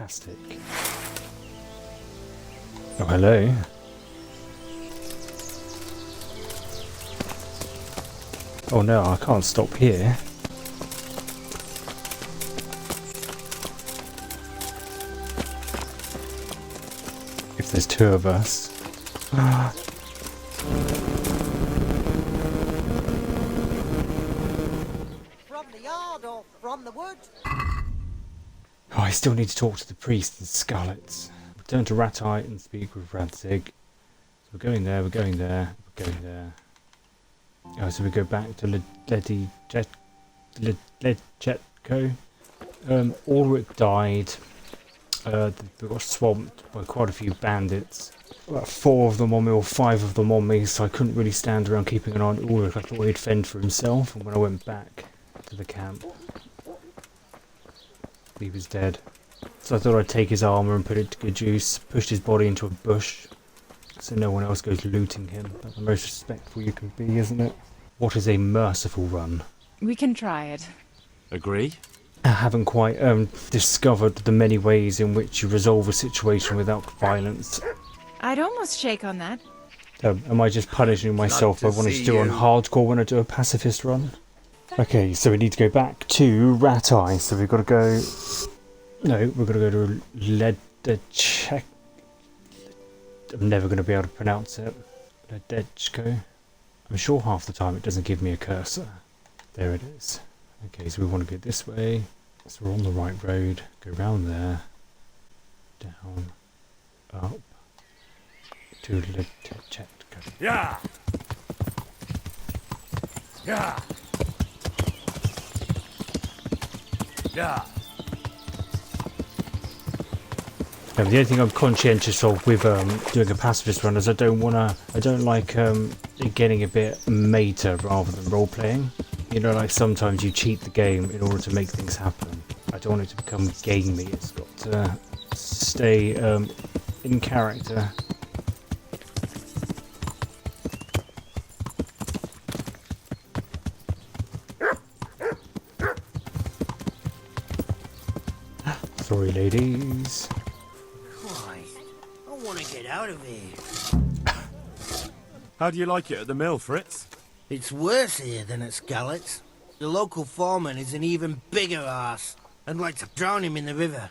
Fantastic. Oh, hello. Oh no, I can't stop here. If there's two of us. From the yard or from the wood? Oh, I still need to talk to the priest and Scarlets. Return to Ratite and speak with Radzig. So we're going there, we're going there, we're going there. Oh, so we go back to Ledchetko. Ulrich died. We got swamped by quite a few bandits. About 4 of them on me, or 5 of them on me, so I couldn't really stand around keeping an eye on Ulrich. I thought he'd fend for himself, and when I went back to the camp, he was dead. So I thought I'd take his armour and put it to good use, pushed his body into a bush, so no one else goes looting him. That's the most respectful you can be, isn't it? What is a merciful run? We can try it. Agree? I haven't quite discovered the many ways in which you resolve a situation without violence. I'd almost shake on that. Am I just punishing myself by wanting to do on hardcore when I do a pacifist run? Okay, so we need to go back to Rateye. So we've got to go... No, we've got to go to Ledechek. I'm never going to be able to pronounce it. Ledechko. I'm sure half the time it doesn't give me a cursor. There it is. Okay, so we want to go this way. So we're on the right road. Go round there. Down. Up. To Ledechko. Yeah! Yeah! Yeah! The only thing I'm conscientious of with doing a pacifist run is I don't like it getting a bit meta rather than role playing. You know, like sometimes you cheat the game in order to make things happen. I don't want it to become gamey. It's got to stay in character. Sorry, ladies. I want to get out of here. How do you like it at the mill, Fritz? It's worse here than at Scarlet's. The local foreman is an even bigger arse. I'd like to drown him in the river.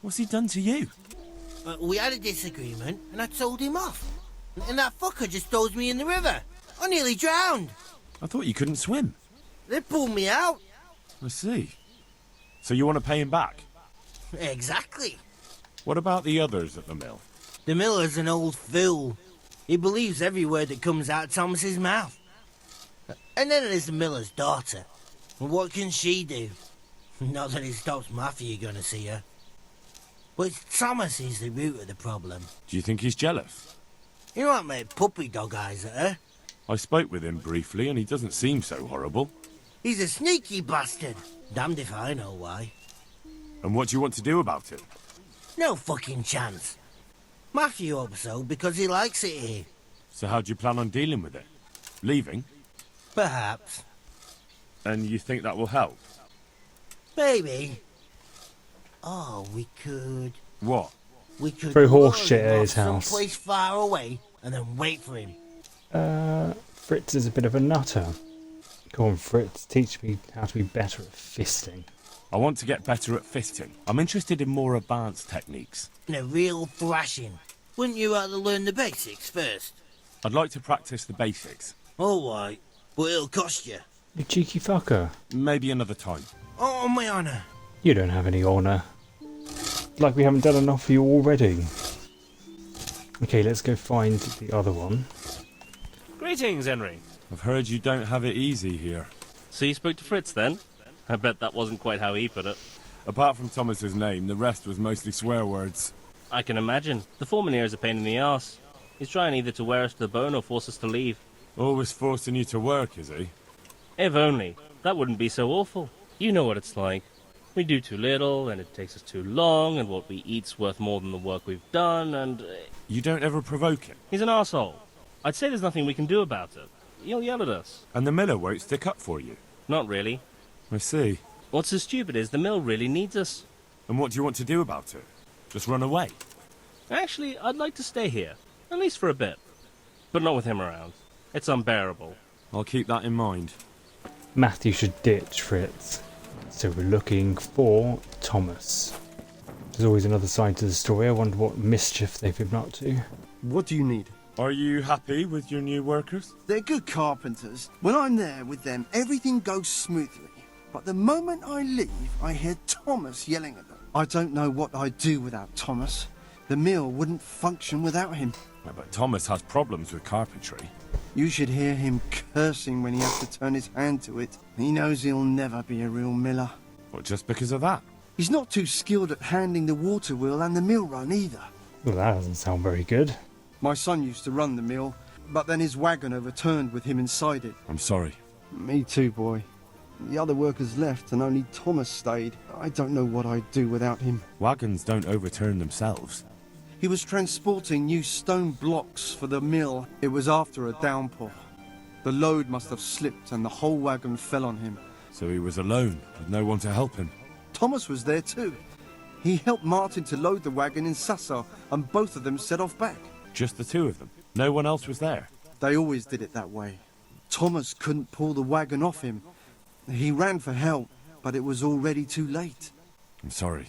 What's he done to you? We had a disagreement and I told him off. And that fucker just throws me in the river. I nearly drowned. I thought you couldn't swim. They pulled me out. I see. So you want to pay him back? Exactly. What about the others at the mill? The miller's an old fool. He believes every word that comes out of Thomas's mouth. And then there's the miller's daughter. And what can she do? Not that it stops Matthew going to see her. But it's Thomas is the root of the problem. Do you think he's jealous? He might make puppy dog eyes at her. I spoke with him briefly and he doesn't seem so horrible. He's a sneaky bastard. Damned if I know why. And what do you want to do about it? No fucking chance. Matthew hopes so because he likes it here. So how do you plan on dealing with it? Leaving? Perhaps. And you think that will help? Maybe. Oh, we could... What? We could Throw horse lure shit him at off his house. someplace far away and then wait for him. Fritz is a bit of a nutter. Come on, Fritz, teach me how to be better at fisting. I want to get better at fisting. I'm interested in more advanced techniques. And a real thrashing. Wouldn't you rather learn the basics first? I'd like to practice the basics. All right, but it'll cost you. You cheeky fucker. Maybe another time. Oh, on my honour. You don't have any honour. Like we haven't done enough for you already. Okay, let's go find the other one. Greetings, Henry. I've heard you don't have it easy here. So you spoke to Fritz then? I bet that wasn't quite how he put it. Apart from Thomas's name, the rest was mostly swear words. I can imagine. The foreman here is a pain in the arse. He's trying either to wear us to the bone or force us to leave. Always forcing you to work, is he? If only. That wouldn't be so awful. You know what it's like. We do too little, and it takes us too long, and what we eat's worth more than the work we've done, and... You don't ever provoke him. He's an arsehole. I'd say there's nothing we can do about it. He'll yell at us. And the miller won't stick up for you. Not really. I see. What's so stupid is the mill really needs us. And what do you want to do about it? Just run away? Actually, I'd like to stay here, at least for a bit. But not with him around. It's unbearable. I'll keep that in mind. Matthew should ditch Fritz. So we're looking for Thomas. There's always another side to the story. I wonder what mischief they've been up to. What do you need? Are you happy with your new workers? They're good carpenters. When I'm there with them, everything goes smoothly. But the moment I leave, I hear Thomas yelling at them. I don't know what I'd do without Thomas. The mill wouldn't function without him. Yeah, but Thomas has problems with carpentry. You should hear him cursing when he has to turn his hand to it. He knows he'll never be a real miller. But just because of that? He's not too skilled at handling the water wheel and the mill run either. Well, that doesn't sound very good. My son used to run the mill, but then his wagon overturned with him inside it. I'm sorry. Me too, boy. The other workers left and only Thomas stayed. I don't know what I'd do without him. Wagons don't overturn themselves. He was transporting new stone blocks for the mill. It was after a downpour. The load must have slipped and the whole wagon fell on him. So he was alone, with no one to help him. Thomas was there too. He helped Martin to load the wagon in Sasser, and both of them set off back. Just the two of them. No one else was there. They always did it that way. Thomas couldn't pull the wagon off him. He ran for help, but it was already too late. I'm sorry,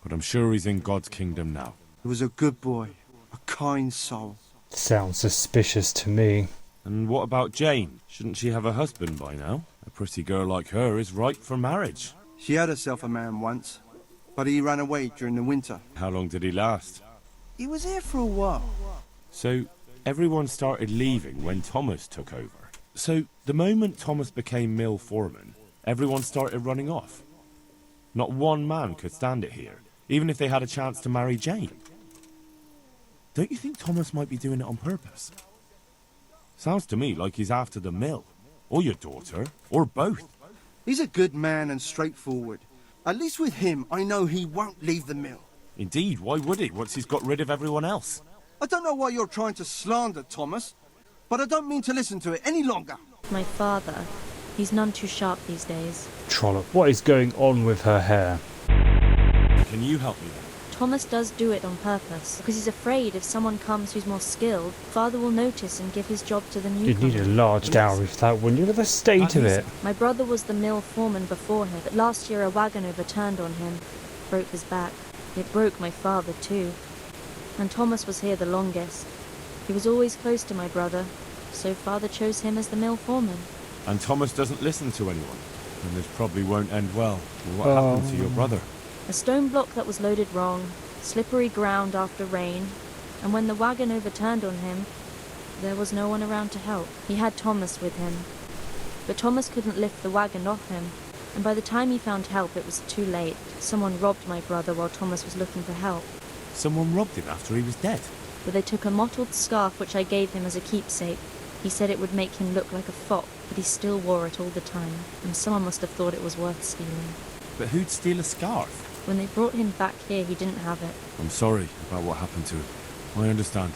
but I'm sure he's in God's kingdom now. He was a good boy, a kind soul. Sounds suspicious to me. And what about Jane? Shouldn't she have a husband by now? A pretty girl like her is ripe for marriage. She had herself a man once, but he ran away during the winter. How long did he last? He was here for a while. So, everyone started leaving when Thomas took over. So, the moment Thomas became mill foreman, everyone started running off. Not one man could stand it here, even if they had a chance to marry Jane. Don't you think Thomas might be doing it on purpose? Sounds to me like he's after the mill, or your daughter, or both. He's a good man and straightforward. At least with him, I know he won't leave the mill. Indeed, why would he, once he's got rid of everyone else? I don't know why you're trying to slander Thomas, but I don't mean to listen to it any longer. My father, he's none too sharp these days. Trollope, what is going on with her hair? Can you help me then? Thomas does do it on purpose, because he's afraid if someone comes who's more skilled, father will notice and give his job to the You'd newcomer. need a large dowry for that, wouldn't you? Look at the state of it. My brother was the mill foreman before him, but last year a wagon overturned on him, broke his back. It broke my father too. And Thomas was here the longest. He was always close to my brother, so father chose him as the mill foreman. And Thomas doesn't listen to anyone. And this probably won't end well. What happened to your brother? A stone block that was loaded wrong, slippery ground after rain, and when the wagon overturned on him, there was no one around to help. He had Thomas with him, but Thomas couldn't lift the wagon off him, and by the time he found help it was too late. Someone robbed my brother while Thomas was looking for help. Someone robbed him after he was dead. But they took a mottled scarf which I gave him as a keepsake. He said it would make him look like a fop, but he still wore it all the time, and someone must have thought it was worth stealing. But who'd steal a scarf? When they brought him back here, he didn't have it. I'm sorry about what happened to him. I understand.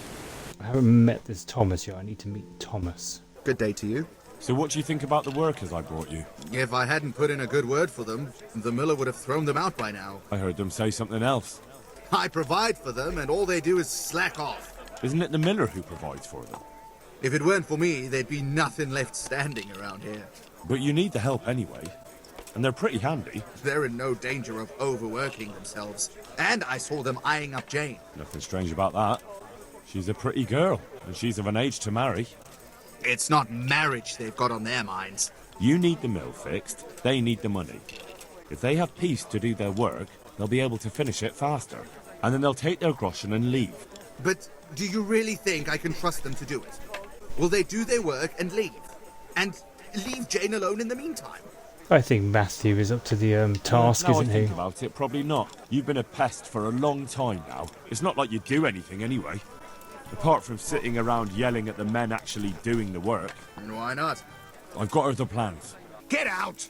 I haven't met this Thomas yet. I need to meet Thomas. Good day to you. So what do you think about the workers I brought you? If I hadn't put in a good word for them, the miller would have thrown them out by now. I heard them say something else. I provide for them, and all they do is slack off. Isn't it the miller who provides for them? If it weren't for me, there'd be nothing left standing around here. But you need the help anyway. And they're pretty handy. They're in no danger of overworking themselves. And I saw them eyeing up Jane. Nothing strange about that. She's a pretty girl, and she's of an age to marry. It's not marriage they've got on their minds. You need the mill fixed, they need the money. If they have peace to do their work, they'll be able to finish it faster. And then they'll take their groschen and leave. But do you really think I can trust them to do it? Will they do their work and leave? And leave Jane alone in the meantime? I think Matthew is up to the task, Now isn't I think he? about it, probably not. You've been a pest for a long time now. It's not like you do anything anyway. Apart from sitting around yelling at the men actually doing the work. And why not? I've got other plans. Get out!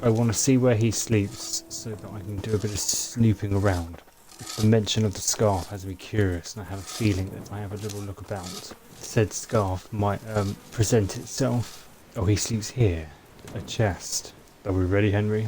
I want to see where he sleeps so that I can do a bit of snooping around. The mention of the scarf has me curious, and I have a feeling that if I have a little look about, said scarf might present itself. Oh, he sleeps here. A chest. Are we ready, Henry?